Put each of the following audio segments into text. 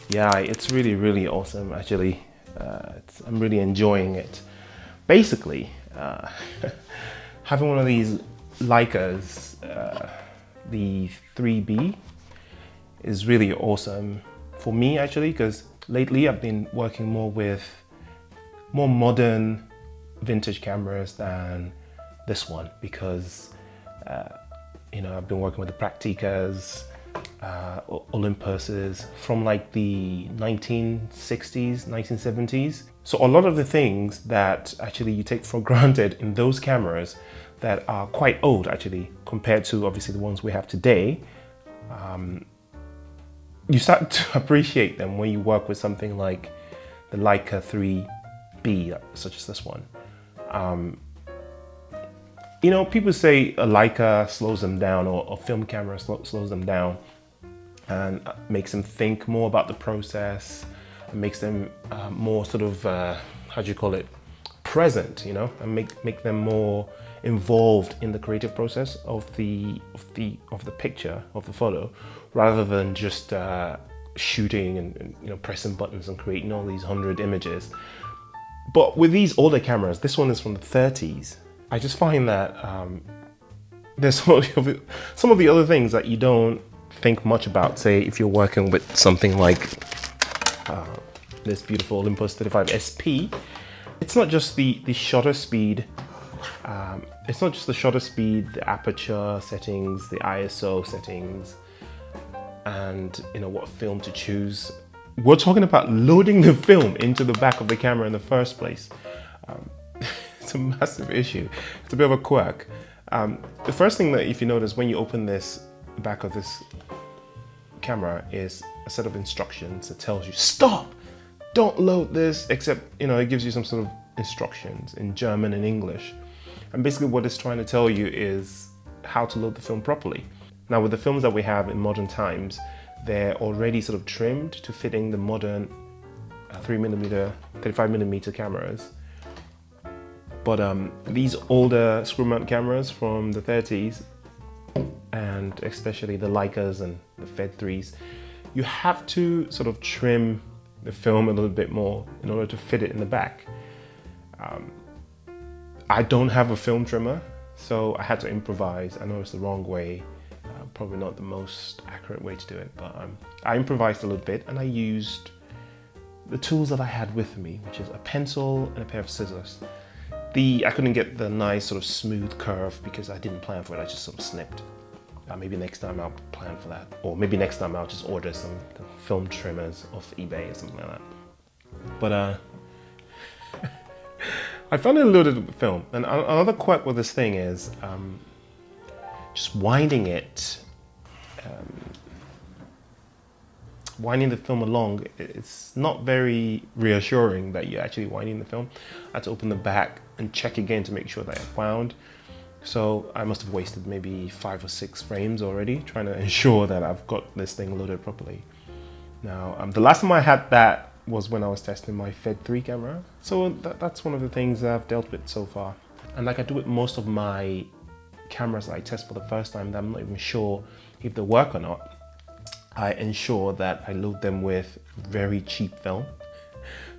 Yeah, it's really awesome actually. I'm really enjoying it. Basically, having one of these Leicas, the 3B, is really awesome for me actually, because lately I've been working more with more modern vintage cameras than this one, because you know, I've been working with the Practicas, Olympuses from like the 1960s, 1970s. So a lot of the things that actually you take for granted in those cameras that are quite old actually, compared to obviously the ones we have today, you start to appreciate them when you work with something like the Leica IIIb, such as this one. You know, people say a Leica slows them down, or a film camera slows them down, and makes them think more about the process, and makes them more sort of, how do you call it, present, you know, and make them more involved in the creative process of the picture, of the photo, rather than just shooting and you know, pressing buttons and creating all these 100 images. But with these older cameras, this one is from the 30s. I just find that there's some of the other things that you don't think much about. Say if you're working with something like this beautiful Olympus 35 SP, it's not just the shutter speed. It's not just the shutter speed, the aperture settings, the ISO settings, and you know what film to choose. We're talking about loading the film into the back of the camera in the first place. It's a massive issue. It's a bit of a quirk. The first thing that if you notice when you open this back of this camera is a set of instructions that tells you stop, don't load this, except you know it gives you some sort of instructions in German and English, and basically what it's trying to tell you is how to load the film properly. Now with the films that we have in modern times, they're already sort of trimmed to fitting the modern 3mm, 35mm cameras. But these older screw mount cameras from the 30s, and especially the Leicas and the Fed 3s, you have to sort of trim the film a little bit more in order to fit it in the back. I don't have a film trimmer, so I had to improvise. I know it's the wrong way, probably not the most accurate way to do it, but I improvised a little bit, and I used the tools that I had with me, which is a pencil and a pair of scissors. I couldn't get the nice sort of smooth curve because I didn't plan for it, I just sort of snipped. Maybe next time I'll plan for that, or maybe next time I'll just order some film trimmers off eBay or something like that. But I found it loaded with film, and another quirk with this thing is just winding it, winding the film along. It's not very reassuring that you're actually winding the film. I had to open the back and check again to make sure that it wound. So I must have wasted maybe 5 or 6 frames already trying to ensure that I've got this thing loaded properly. Now, the last time I had that was when I was testing my Fed 3 camera. So that's one of the things that I've dealt with so far. And like I do with most of my cameras that I test for the first time that I'm not even sure if they work or not, I ensure that I load them with very cheap film.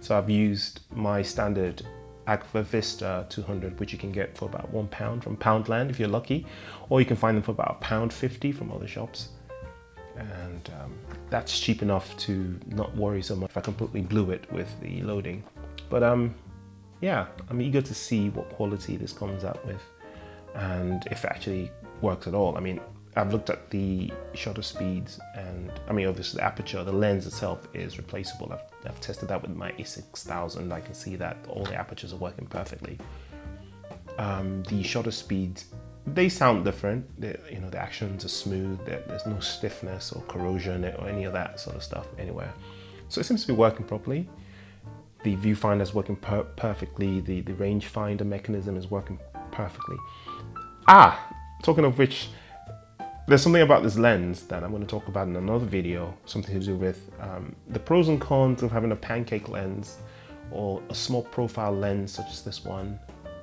So I've used my standard Agfa Vista 200, which you can get for about £1 from Poundland if you're lucky, or you can find them for about £1.50 from other shops. And that's cheap enough to not worry so much if I completely blew it with the loading. But yeah, I'm eager to see what quality this comes out with and if it actually works at all. I mean, I've looked at the shutter speeds, and I mean obviously the aperture, the lens itself is replaceable. I've tested that with my A6000. I can see that all the apertures are working perfectly. The shutter speeds, they sound different. You know, the actions are smooth. There's no stiffness or corrosion or any of that sort of stuff anywhere. So it seems to be working properly. The viewfinder is working perfectly. The rangefinder mechanism is working perfectly. Talking of which, there's something about this lens that I'm going to talk about in another video, something to do with the pros and cons of having a pancake lens or a small profile lens such as this one,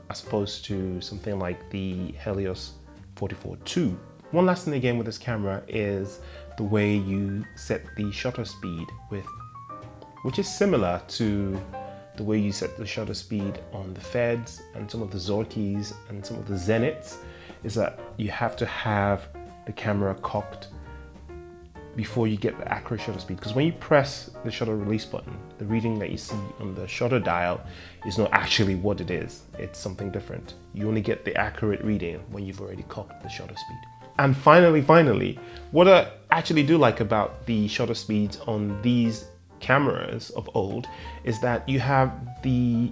as opposed to something like the Helios 44-2. One last thing again with this camera is the way you set the shutter speed with which is similar to the way you set the shutter speed on the Feds and some of the Zorkis and some of the Zeniths, is that you have to have the camera cocked before you get the accurate shutter speed. Because when you press the shutter release button, the reading that you see on the shutter dial is not actually what it is. It's something different. You only get the accurate reading when you've already cocked the shutter speed. And finally, what I actually do like about the shutter speeds on these cameras of old is that you have the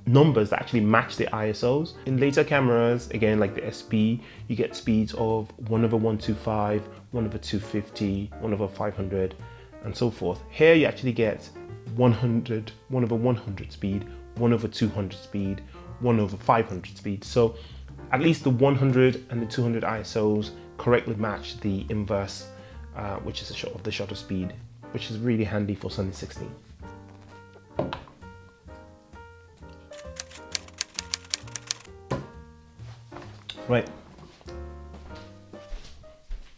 numbers that actually match the ISOs. In later cameras, again, like the SB, you get speeds of 1/125, 1/250, 1/500, and so forth. Here you actually get 100, 1/100 speed, 1/200 speed, 1/500 speed. So at least the 100 and the 200 ISOs correctly match the inverse, which is of the shutter speed, which is really handy for Sunny 16. Right,